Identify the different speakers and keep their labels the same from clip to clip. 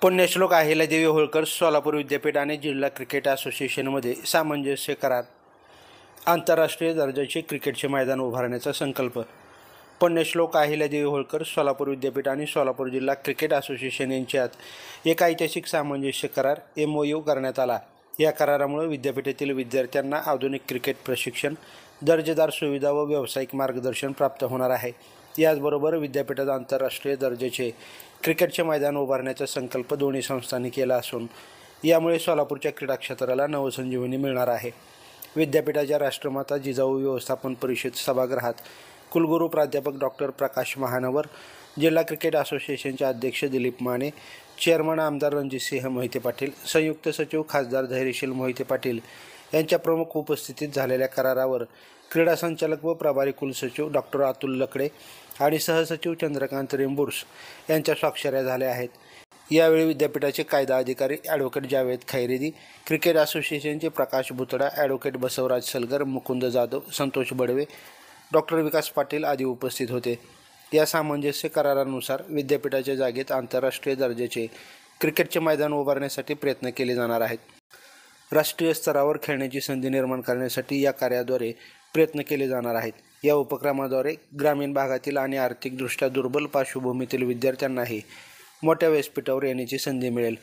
Speaker 1: पुण्यश्लोक अहिल्यादेवी होळकर सोलापूर विद्यापीठ आणि जिल्हा क्रिकेट असोसिएशनमध्ये सामंजस्य करार. आंतरराष्ट्रीय दर्जाचे क्रिकेटचे मैदान उभारण्याचा संकल्प. पुण्यश्लोक अहिल्यादेवी होळकर सोलापूर विद्यापीठ आणि सोलापूर जिल्हा क्रिकेट असोसिएशन यांच्यात एक ऐतिहासिक सामंजस्य करार MOU करण्यात आला. या करारामुळे विद्यापीठातील विद्यार्थ्यांना आधुनिक क्रिकेट प्रशिक्षण, दर्जेदार सुविधा व व्यावसायिक मार्गदर्शन प्राप्त होणार आहे. याचबरोबर विद्यापीठात आंतरराष्ट्रीय दर्जाचे क्रिकेटचे मैदान उभारण्याचा संकल्प दोन्ही संस्थांनी केला असून यामुळे सोलापूरच्या क्रीडा क्षेत्राला नवसंजीवनी मिळणार आहे. विद्यापीठाच्या राष्ट्रमाता जिजाऊ व्यवस्थापन परिषद सभागृहात कुलगुरू प्राध्यापक डॉक्टर प्रकाश महानवर, जिल्हा क्रिकेट असोसिएशनचे अध्यक्ष दिलीप माने, चेअरमन आमदार रणजितसिंह मोहिते पाटील, संयुक्त सचिव खासदार धैर्यशील मोहिते पाटील यांच्या प्रमुख उपस्थितीत झालेल्या करारावर क्रीडा संचालक व प्रभारी कुलसचिव डॉक्टर अतुल लकडे आणि सहसचिव चंद्रकांत रेंबुर्स यांच्या स्वाक्षऱ्या झाल्या आहेत. यावेळी विद्यापीठाचे कायदा अधिकारी ॲडव्होकेट जावेद खैरेदी, क्रिकेट असोसिएशनचे प्रकाश भुतडा, ॲडव्होकेट बसवराज सलगर, मुकुंद जाधव, संतोष बडवे, डॉक्टर विकास पाटील आदी उपस्थित होते. या सामंजस्य करारानुसार विद्यापीठाच्या जागेत आंतरराष्ट्रीय दर्जाचे क्रिकेटचे मैदान उभारण्यासाठी प्रयत्न केले जाणार आहेत. राष्ट्रीय स्तरावर खेळण्याची संधी निर्माण करण्यासाठी या कार्याद्वारे प्रयत्न केले जाणार आहेत. या उपक्रमाद्वारे ग्रामीण भागातील आणि आर्थिकदृष्ट्या दुर्बल पार्श्वभूमीतील विद्यार्थ्यांनाही मोठ्या व्यासपीठावर येण्याची संधी मिळेल.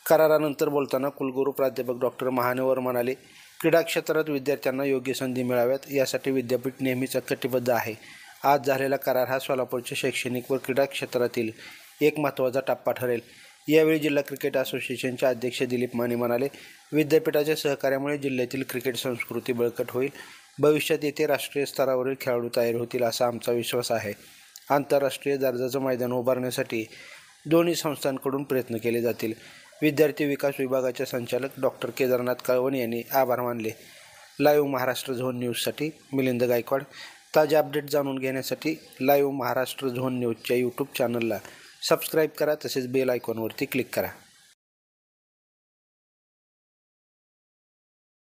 Speaker 1: करारानंतर बोलताना कुलगुरू प्राध्यापक डॉक्टर महानवर म्हणाले, क्रीडा क्षेत्रात विद्यार्थ्यांना योग्य संधी मिळाव्यात यासाठी विद्यापीठ नेहमीच कटिबद्ध आहे. आज झालेला करार हा सोलापूरच्या शैक्षणिक व क्रीडा क्षेत्रातील एक महत्त्वाचा टप्पा ठरेल. यावेळी जिल्हा क्रिकेट असोसिएशनचे अध्यक्ष दिलीप माने म्हणाले, विद्यापीठाच्या सहकार्यामुळे जिल्ह्यातील क्रिकेट संस्कृती बळकट होईल. भविष्यात येथे राष्ट्रीय स्तरावरील खेळाडू तयार होतील असा आमचा विश्वास आहे. आंतरराष्ट्रीय दर्जाचं मैदान उभारण्यासाठी दोन्ही संस्थांकडून प्रयत्न केले जातील. विद्यार्थी विकास विभागाचे संचालक डॉक्टर केदारनाथ कळवण यांनी आभार मानले. लाईव्ह महाराष्ट्र झोन न्यूजसाठी मिलिंद गायकवाड. ताजे अपडेट जाणून घेण्यासाठी लाईव्ह महाराष्ट्र झोन न्यूजच्या यूट्यूब चॅनलला सबस्क्राईब करा, तसेच बेल आयकॉनवरती क्लिक करा.